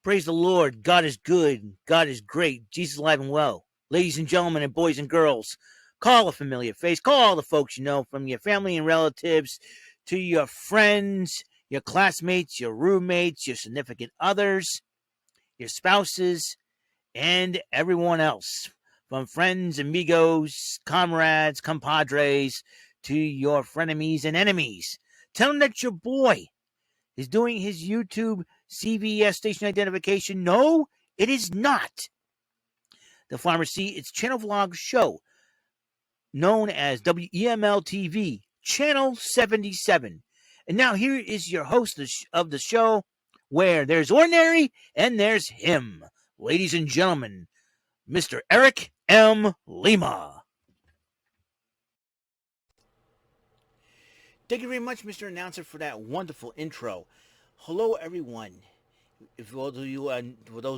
Praise the Lord. God is good. God is great. Jesus alive and well. Ladies and gentlemen and boys and girls, call a familiar face. Call all the folks you know, from your family and relatives to your friends, your classmates, your roommates, your significant others, your spouses, and everyone else. From friends, amigos, comrades, compadres, to your frenemies and enemies. Tell them that your boy is doing his YouTube CVS station identification. No, it is not. The Pharmacy, its channel vlog show, known as WEML-TV, Channel 77. And now here is your host of the show, where there's ordinary and there's him. Ladies and gentlemen, Mr. Eric M. Lima. Thank you very much, Mr. Announcer, for that wonderful intro. Hello, everyone. For those of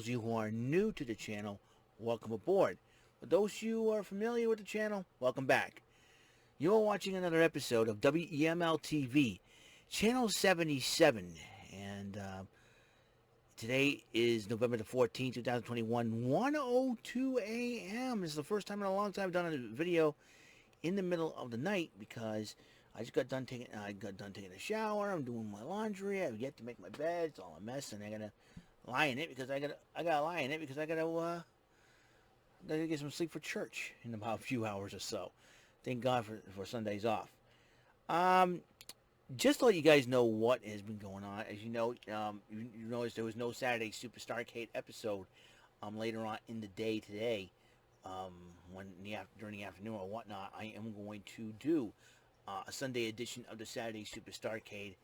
you who are new to the channel, welcome aboard. For those of you who are familiar with the channel, welcome back. You are watching another episode of WEML-TV, Channel 77, and today is November the 14th, 2021, 1:02 a.m. This is the first time in a long time I've done a video in the middle of the night because I got done taking a shower. I'm doing my laundry. I've yet to make my bed. It's all a mess, and I gotta lie in it because I gotta get some sleep for church in about a few hours or so. Thank God for Sundays off. Just to let you guys know what has been going on. As you know, you noticed there was no Saturday Superstarcade episode later on in the day today. During the afternoon or whatnot, I am going to do a Sunday edition of the Saturday Superstarcade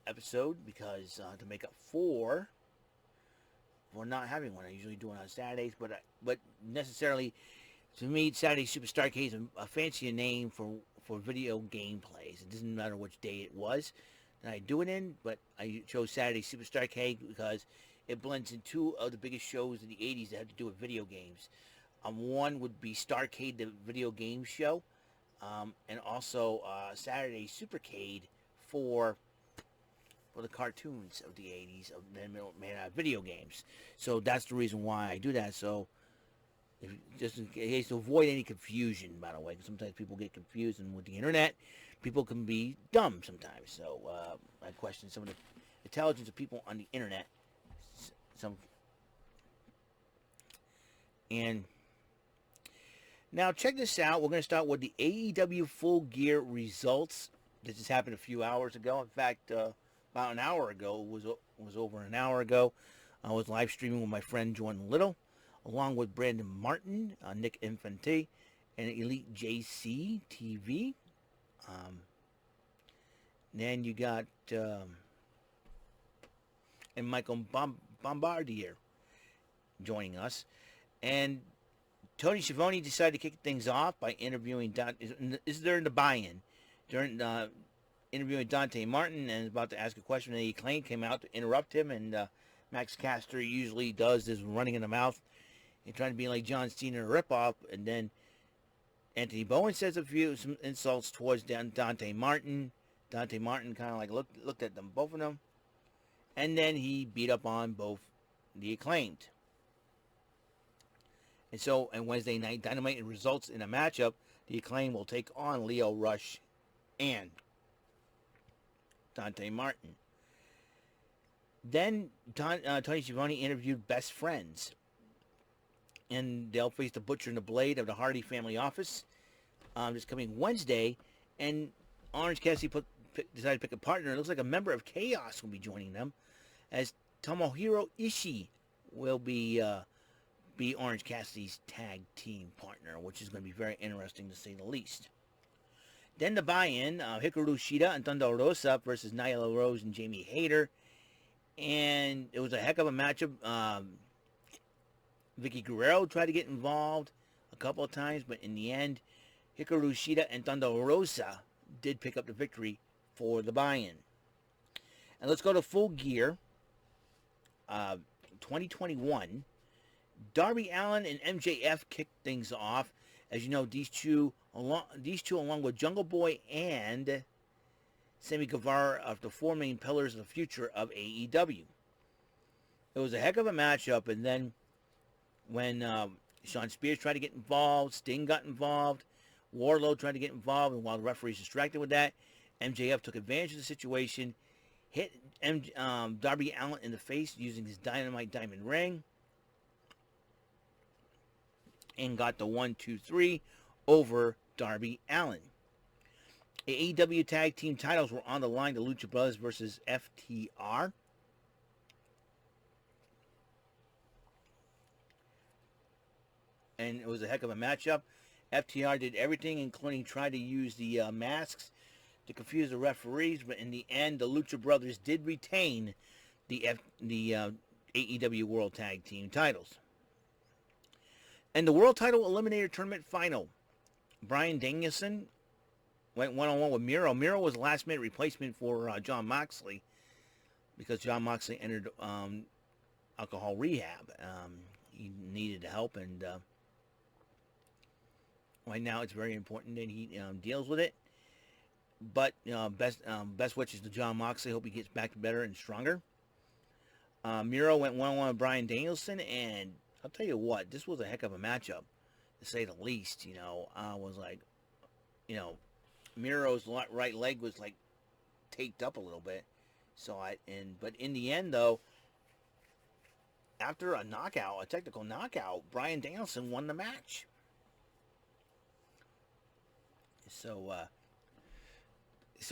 episode because to make up for not having one. I usually do it on Saturdays, but necessarily to me, Saturday Superstarcade is a fancier name for video gameplays. It doesn't matter which day it was that I do it in, but I chose Saturday Superstarcade because it blends in two of the biggest shows in the 80s that have to do with video games. One would be Starcade, the video game show, and also Saturday Supercade for the cartoons of the 80s of video games. So that's the reason why I do that. So just in case to avoid any confusion, by the way, because sometimes people get confused, and with the internet, people can be dumb sometimes. So I question some of the intelligence of people on the internet. And now check this out. We're going to start with the AEW Full Gear results. This just happened a few hours ago. In fact, about an hour ago. It was over an hour ago. I was live streaming with my friend Jordan Little, along with Brandon Martin, Nick Infante, and Elite JC TV. Then you got and Michael Bombardier joining us, and Tony Schiavone decided to kick things off by interviewing is during the buy-in, interviewing Dante Martin, and is about to ask a question, and Acclaim came out to interrupt him, and Max Caster usually does this running in the mouth and trying to be like John Cena ripoff, and then Anthony Bowen says some insults towards Dante Martin. Dante Martin kind of like looked at them, both of them, and then he beat up on both the Acclaimed. And Wednesday night Dynamite results in a matchup. The Acclaim will take on Leo Rush and Dante Martin. Then Tony Schiavone interviewed Best Friends, and they'll face the Butcher and the Blade of the Hardy family office this coming Wednesday. And Orange Cassidy decided to pick a partner. It looks like a member of Chaos will be joining them, as Tomohiro Ishii will be Orange Cassidy's tag team partner, which is going to be very interesting to say the least. Then the buy-in, Hikaru Shida and Thunder Rosa versus Nyla Rose and Jamie Hayter. And it was a heck of a matchup. Vicky Guerrero tried to get involved a couple of times, but in the end, Hikaru Shida and Thunder Rosa did pick up the victory for the buy-in. And let's go to Full Gear 2021. Darby Allin and MJF kicked things off. As you know, these two along with Jungle Boy and Sammy Guevara are the four main pillars of the future of AEW. It was a heck of a matchup, and then when Sean Spears tried to get involved, Sting got involved, Wardlow tried to get involved, and while the referee's distracted with that, MJF took advantage of the situation, hit Darby Allin in the face using his Dynamite Diamond Ring, and got the 1-2-3 over Darby Allin. The AEW Tag Team titles were on the line, the Lucha Brothers versus FTR. And it was a heck of a matchup. FTR did everything, including trying to use the masks to confuse the referees, but in the end, the Lucha Brothers did retain the AEW World Tag Team titles. And the World Title Eliminator Tournament final, Bryan Danielson went one-on-one with Miro. Miro was a last-minute replacement for Jon Moxley because Jon Moxley entered alcohol rehab. He needed help, and right now it's very important that he deals with it. But best wishes to Jon Moxley. Hope he gets back better and stronger. Miro went one-on-one with Bryan Danielson, and I'll tell you what, this was a heck of a matchup, to say the least. I was like, Miro's right leg was like taped up a little bit. But in the end though, after a technical knockout, Bryan Danielson won the match. So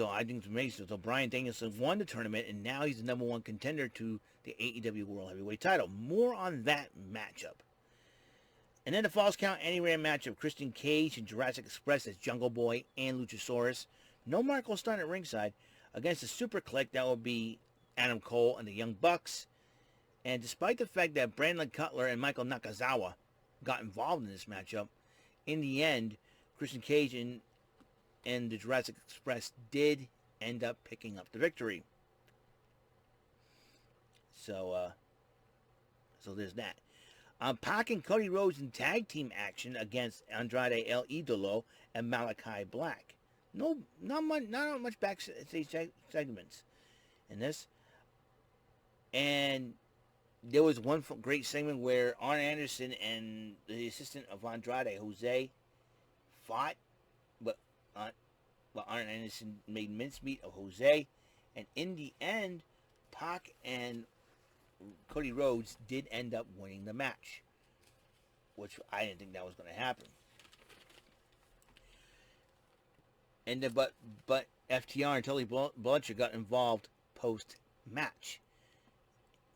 I think it's amazing. So Bryan Danielson won the tournament, and now he's the #1 contender to the AEW World Heavyweight title. More on that matchup. And then the Falls Count Anywhere matchup, Christian Cage and Jurassic Express as Jungle Boy and Luchasaurus. No Marco Stunt at ringside against the Super Clique. That would be Adam Cole and the Young Bucks. And despite the fact that Brandon Cutler and Michael Nakazawa got involved in this matchup, in the end, Christian Cage and the Jurassic Express did end up picking up the victory. So there's that. Pac and Cody Rhodes in tag team action against Andrade El Idolo and Malachi Black. Not much backstage segments in this. And there was one great segment where Arn Anderson and the assistant of Andrade, Jose, fought, but Arn Anderson made mincemeat of Jose, and in the end, Pac and Cody Rhodes did end up winning the match, which I didn't think that was going to happen. And then, but FTR and Tully Blanchard got involved post-match.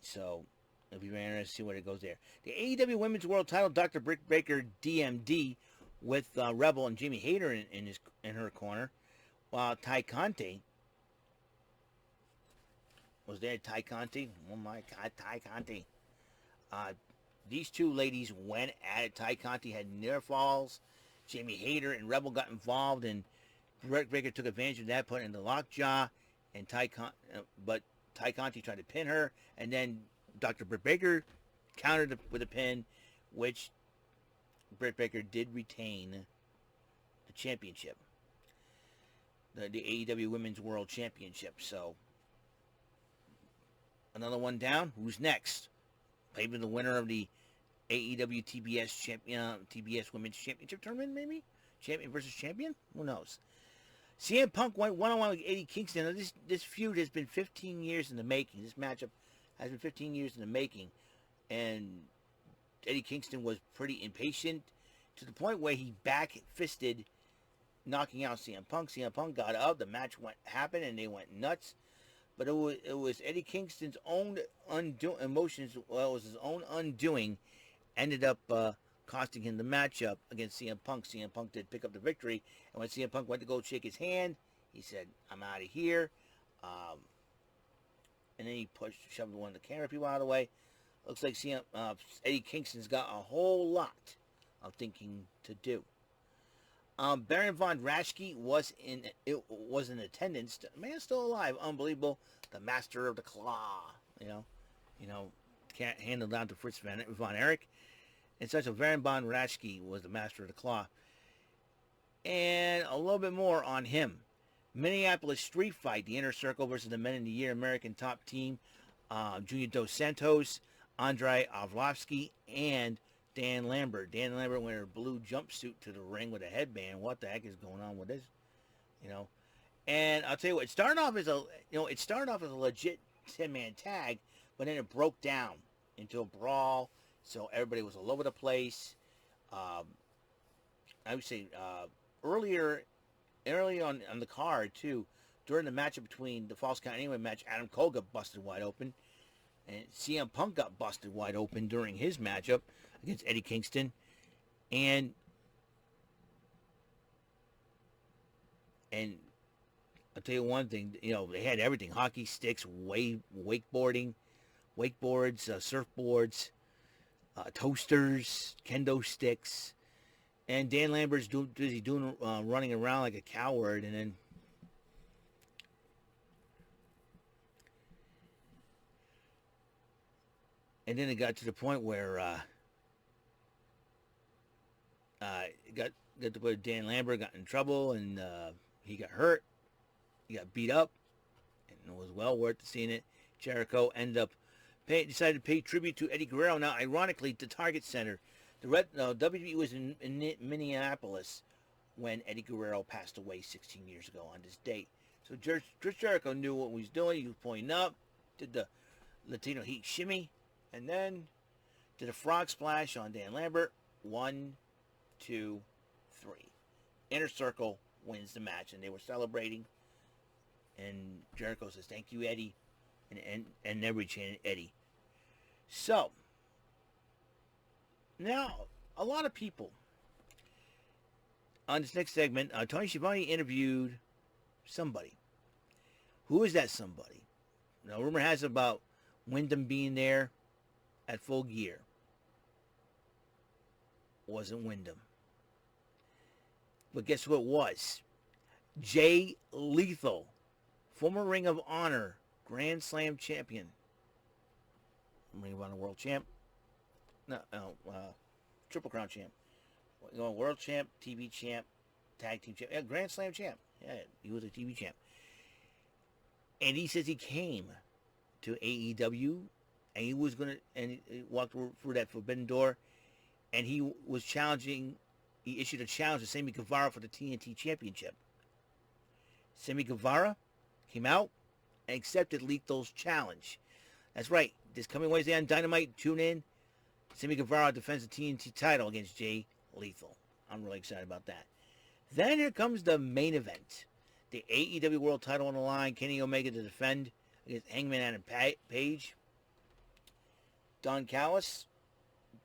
So it'll be very interesting to see where it goes there. The AEW Women's World Title, Dr. Britt Baker, DMD, with Rebel and Jamie Hayter in her corner, while Ty Conti was there. Ty Conti, oh my God, Ty Conti. These two ladies went at it. Ty Conti had near falls. Jamie Hayter and Rebel got involved, and Britt Baker took advantage of that, put in the lockjaw, and but Ty Conti tried to pin her, and then Dr. Britt Baker countered with a pin, which Britt Baker did retain the championship, the AEW Women's World Championship. So another one down. Who's next? Maybe the winner of the AEW TBS Women's Championship tournament, maybe? Champion versus champion? Who knows? CM Punk went one-on-one with Eddie Kingston. Now, this feud has been 15 years in the making. This matchup has been 15 years in the making. And Eddie Kingston was pretty impatient to the point where he back-fisted, knocking out CM Punk. CM Punk got up. The match happened, and they went nuts. But it was Eddie Kingston's own emotions. Well, it was his own undoing. Ended up costing him the matchup against CM Punk. CM Punk did pick up the victory. And when CM Punk went to go shake his hand, he said, "I'm out of here." And then he shoved one of the camera people out of the way. Looks like Eddie Kingston's got a whole lot of thinking to do. Baron Von Raschke was in attendance. The man's still alive. Unbelievable. The master of the claw. Can't handle down to Fritz Von Erich. And such a Baron Von Raschke was the master of the claw. And a little bit more on him. Minneapolis Street Fight, the Inner Circle versus the Men in the Year American Top Team. Junior Dos Santos, Andrei Arlovsky, and Dan Lambert. Dan Lambert wearing a blue jumpsuit to the ring with a headband. What the heck is going on with this? You know. And I'll tell you what, it started off as a legit 10-man tag, but then it broke down into a brawl. So everybody was all over the place. I would say early on the card too, during the matchup between the Falls Count Anywhere match, Adam Cole got busted wide open, and CM Punk got busted wide open during his matchup against Eddie Kingston, and I'll tell you one thing, they had everything: hockey sticks, wakeboards, surfboards, toasters, kendo sticks. And Dan Lambert's busy running around like a coward, and then it got to the point where got to where Dan Lambert got in trouble, and he got hurt, he got beat up, and it was well worth seeing it. Jericho ended up decided to pay tribute to Eddie Guerrero. Now, ironically, the Target Center. WWE was in Minneapolis when Eddie Guerrero passed away 16 years ago on this date. So Chris Jericho knew what he was doing. He was pointing up, did the Latino Heat shimmy, and then did a frog splash on Dan Lambert. 1, 2, 3. Inner Circle wins the match, and they were celebrating. And Jericho says, "Thank you, Eddie," and everybody chanted Eddie. So now, a lot of people on this next segment, Tony Shibani interviewed somebody. Who is that somebody? Now, rumor has it about Wyndham being there at Full Gear. Wasn't Wyndham. But guess who it was? Jay Lethal, former Ring of Honor Grand Slam champion. Ring of Honor World Champ. Triple Crown champ. World champ, TV champ, tag team champ. Yeah, Grand Slam champ. Yeah, he was a TV champ. And he says he came to AEW, and he was he walked through that forbidden door, and he was challenging. He issued a challenge to Sammy Guevara for the TNT Championship. Sammy Guevara came out and accepted Lethal's challenge. That's right. This coming Wednesday on Dynamite, tune in. Sammy Guevara defends the TNT title against Jay Lethal. I'm really excited about that. Then here comes the main event. The AEW World title on the line. Kenny Omega to defend against Hangman Adam Page. Don Callis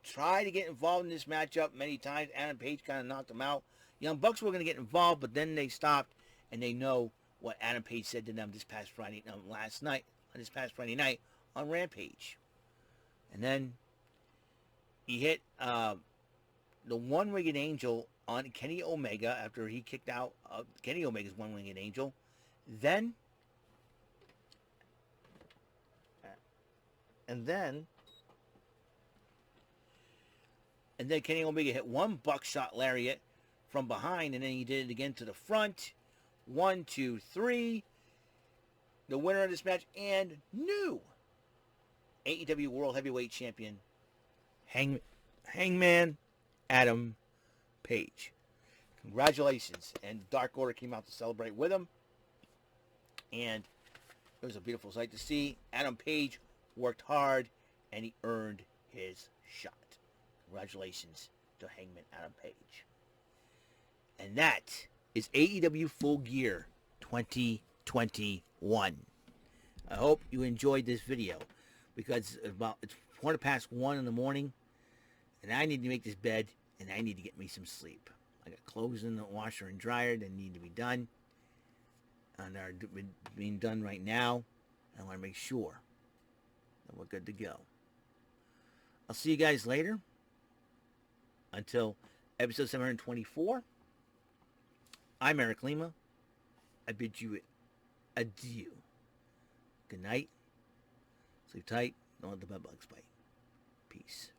tried to get involved in this matchup many times. Adam Page kind of knocked him out. Young Bucks were going to get involved, but then they stopped, and they know what Adam Page said to them this past Friday night on Rampage. And then he hit the one-winged angel on Kenny Omega after he kicked out Kenny Omega's one-winged angel. Then Kenny Omega hit one buckshot lariat from behind, and then he did it again to the front. 1, 2, 3. The winner of this match and new AEW World Heavyweight Champion, Hangman Adam Page. Congratulations. And Dark Order came out to celebrate with him. And it was a beautiful sight to see. Adam Page worked hard, and he earned his shot. Congratulations to Hangman Adam Page. And that is AEW Full Gear 2021. I hope you enjoyed this video, because it's 1:15 in the morning, and I need to make this bed, and I need to get me some sleep. I got clothes in the washer and dryer that need to be done, and are being done right now. I want to make sure that we're good to go. I'll see you guys later. Until episode 724, I'm Eric Lima. I bid you adieu. Good night. Sleep tight. Don't let the bed bugs bite. Peace.